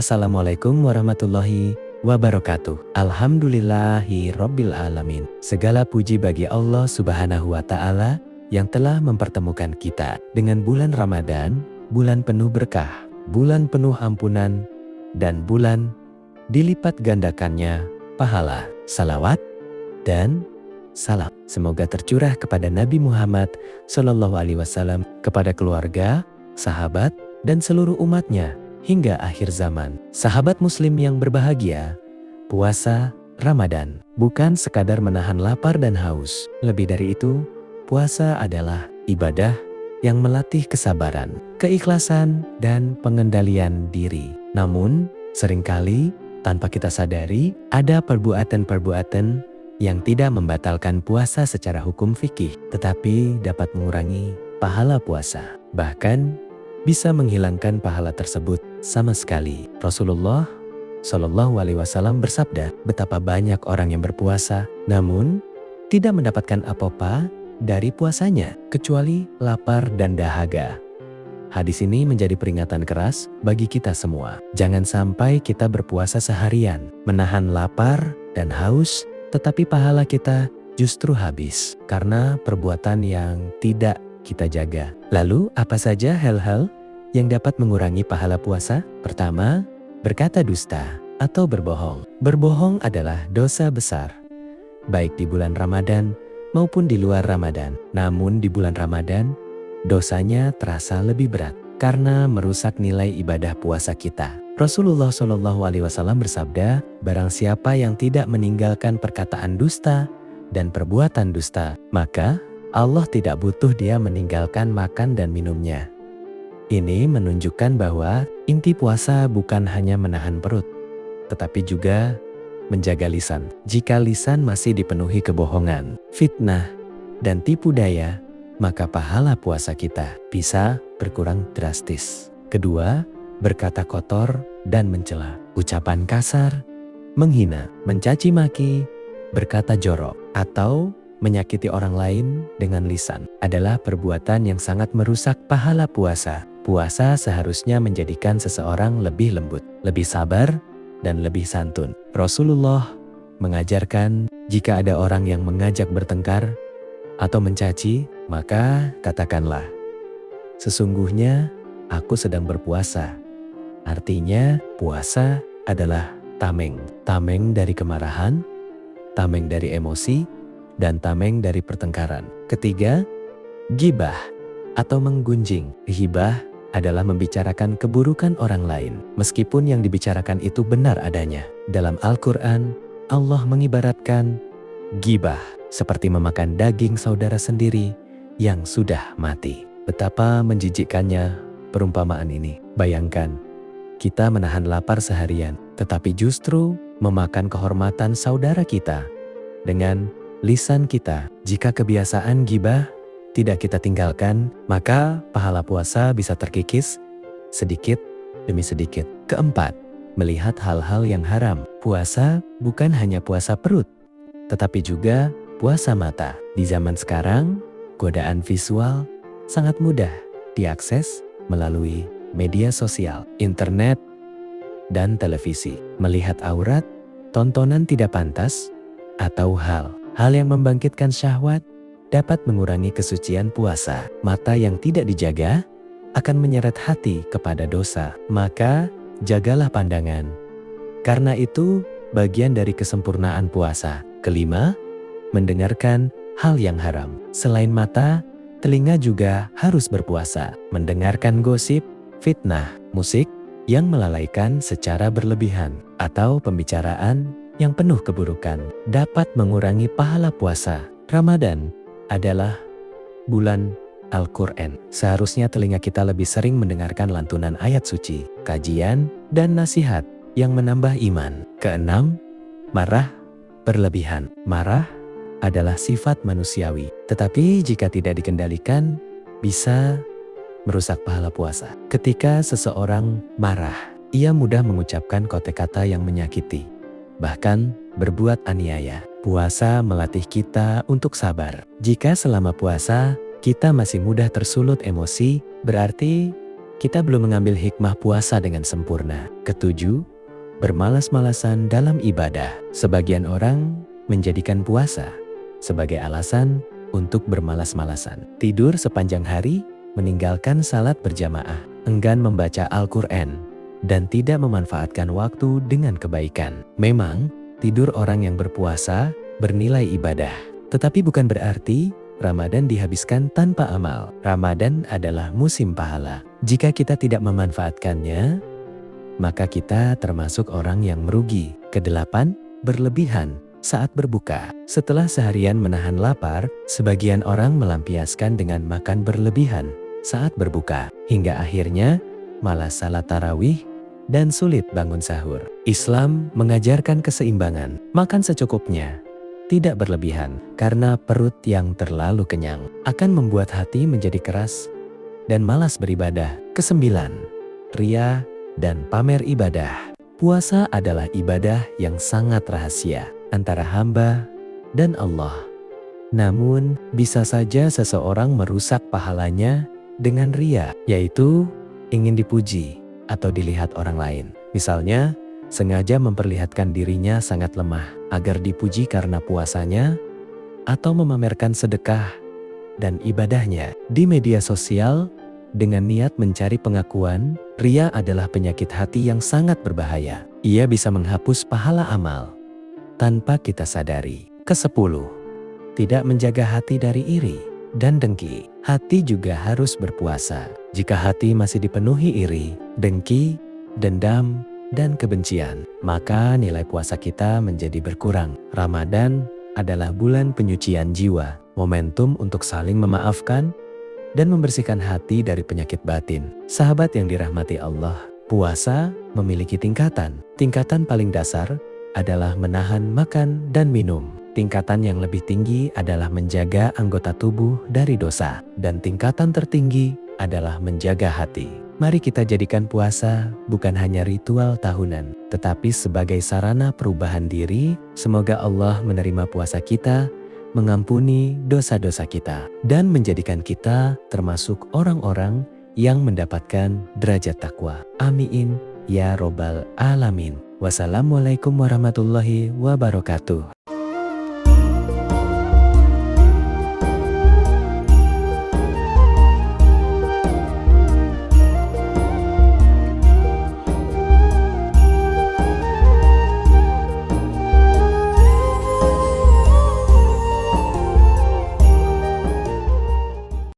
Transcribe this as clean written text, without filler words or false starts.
Assalamualaikum warahmatullahi wabarakatuh. Alhamdulillahi rabbil alamin. Segala puji bagi Allah subhanahu wa ta'ala yang telah mempertemukan kita dengan bulan Ramadan, bulan penuh berkah, bulan penuh ampunan, dan bulan dilipat gandakannya pahala. Salawat dan salam semoga tercurah kepada Nabi Muhammad SAW, kepada keluarga, sahabat, dan seluruh umatnya hingga akhir zaman. Sahabat muslim yang berbahagia, puasa Ramadan bukan sekadar menahan lapar dan haus. Lebih dari itu, puasa adalah ibadah yang melatih kesabaran, keikhlasan, dan pengendalian diri. Namun, seringkali tanpa kita sadari, ada perbuatan-perbuatan yang tidak membatalkan puasa secara hukum fikih, tetapi dapat mengurangi pahala puasa. Bahkan, bisa menghilangkan pahala tersebut sama sekali. Rasulullah SAW bersabda, betapa banyak orang yang berpuasa, namun tidak mendapatkan apa-apa dari puasanya, kecuali lapar dan dahaga. Hadis ini menjadi peringatan keras bagi kita semua. Jangan sampai kita berpuasa seharian, menahan lapar dan haus, tetapi pahala kita justru habis karena perbuatan yang tidak kita jaga. Lalu apa saja hal-hal yang dapat mengurangi pahala puasa? Pertama, berkata dusta atau berbohong. Berbohong adalah dosa besar, baik di bulan Ramadan maupun di luar Ramadan. Namun di bulan Ramadan, dosanya terasa lebih berat karena merusak nilai ibadah puasa kita. Rasulullah SAW bersabda, barang siapa yang tidak meninggalkan perkataan dusta dan perbuatan dusta, maka Allah tidak butuh dia meninggalkan makan dan minumnya. Ini menunjukkan bahwa inti puasa bukan hanya menahan perut, tetapi juga menjaga lisan. Jika lisan masih dipenuhi kebohongan, fitnah, dan tipu daya, maka pahala puasa kita bisa berkurang drastis. Kedua, berkata kotor dan mencela. Ucapan kasar, menghina, mencaci maki, berkata jorok, atau menyakiti orang lain dengan lisan adalah perbuatan yang sangat merusak pahala puasa. Puasa seharusnya menjadikan seseorang lebih lembut, lebih sabar, dan lebih santun. Rasulullah mengajarkan jika ada orang yang mengajak bertengkar atau mencaci, maka katakanlah, sesungguhnya aku sedang berpuasa. Artinya puasa adalah tameng. Tameng dari kemarahan, tameng dari emosi, dan tameng dari pertengkaran. Ketiga, ghibah atau menggunjing. Ghibah adalah membicarakan keburukan orang lain, meskipun yang dibicarakan itu benar adanya. Dalam Al-Quran, Allah mengibaratkan ghibah seperti memakan daging saudara sendiri yang sudah mati. Betapa menjijikkannya perumpamaan ini. Bayangkan, kita menahan lapar seharian, tetapi justru memakan kehormatan saudara kita dengan lisan kita. Jika kebiasaan ghibah tidak kita tinggalkan, maka pahala puasa bisa terkikis sedikit demi sedikit. Keempat, melihat hal-hal yang haram. Puasa bukan hanya puasa perut, tetapi juga puasa mata. Di zaman sekarang, godaan visual sangat mudah diakses melalui media sosial, internet, dan televisi. Melihat aurat, tontonan tidak pantas, atau hal yang membangkitkan syahwat dapat mengurangi kesucian puasa. Mata yang tidak dijaga akan menyeret hati kepada dosa. Maka jagalah pandangan, karena itu bagian dari kesempurnaan puasa. Kelima, mendengarkan hal yang haram. Selain mata, telinga juga harus berpuasa. Mendengarkan gosip, fitnah, musik yang melalaikan secara berlebihan, atau pembicaraan yang penuh keburukan dapat mengurangi pahala puasa. Ramadan adalah bulan Al-Quran. Seharusnya telinga kita lebih sering mendengarkan lantunan ayat suci, kajian, dan nasihat yang menambah iman. Keenam, marah berlebihan. Marah adalah sifat manusiawi, tetapi jika tidak dikendalikan, bisa merusak pahala puasa. Ketika seseorang marah, ia mudah mengucapkan kata-kata yang menyakiti, bahkan berbuat aniaya. Puasa melatih kita untuk sabar. Jika selama puasa kita masih mudah tersulut emosi, berarti kita belum mengambil hikmah puasa dengan sempurna. Ketujuh, bermalas-malasan dalam ibadah. Sebagian orang menjadikan puasa sebagai alasan untuk bermalas-malasan. Tidur sepanjang hari, meninggalkan salat berjamaah, enggan membaca Al-Quran, dan tidak memanfaatkan waktu dengan kebaikan. Memang, tidur orang yang berpuasa bernilai ibadah. Tetapi bukan berarti Ramadan dihabiskan tanpa amal. Ramadan adalah musim pahala. Jika kita tidak memanfaatkannya, maka kita termasuk orang yang merugi. Kedelapan, berlebihan saat berbuka. Setelah seharian menahan lapar, sebagian orang melampiaskan dengan makan berlebihan saat berbuka, hingga akhirnya malas salat tarawih dan sulit bangun sahur. Islam mengajarkan keseimbangan, makan secukupnya, tidak berlebihan, karena perut yang terlalu kenyang akan membuat hati menjadi keras dan malas beribadah. Kesembilan, ria dan pamer ibadah. Puasa adalah ibadah yang sangat rahasia antara hamba dan Allah. Namun, bisa saja seseorang merusak pahalanya dengan ria, yaitu ingin dipuji atau dilihat orang lain. Misalnya, sengaja memperlihatkan dirinya sangat lemah agar dipuji karena puasanya, atau memamerkan sedekah dan ibadahnya di media sosial dengan niat mencari pengakuan. Ria adalah penyakit hati yang sangat berbahaya. Ia bisa menghapus pahala amal tanpa kita sadari. Kesepuluh, tidak menjaga hati dari iri dan dengki. Hati juga harus berpuasa. Jika hati masih dipenuhi iri, dengki, dendam, dan kebencian, maka nilai puasa kita menjadi berkurang. Ramadan adalah bulan penyucian jiwa, momentum untuk saling memaafkan dan membersihkan hati dari penyakit batin. Sahabat yang dirahmati Allah, puasa memiliki tingkatan. Tingkatan paling dasar adalah menahan makan dan minum. Tingkatan yang lebih tinggi adalah menjaga anggota tubuh dari dosa. Dan tingkatan tertinggi adalah menjaga hati. Mari kita jadikan puasa bukan hanya ritual tahunan, tetapi sebagai sarana perubahan diri. Semoga Allah menerima puasa kita, mengampuni dosa-dosa kita, dan menjadikan kita termasuk orang-orang yang mendapatkan derajat takwa. Amin ya robbal alamin. Wassalamualaikum warahmatullahi wabarakatuh.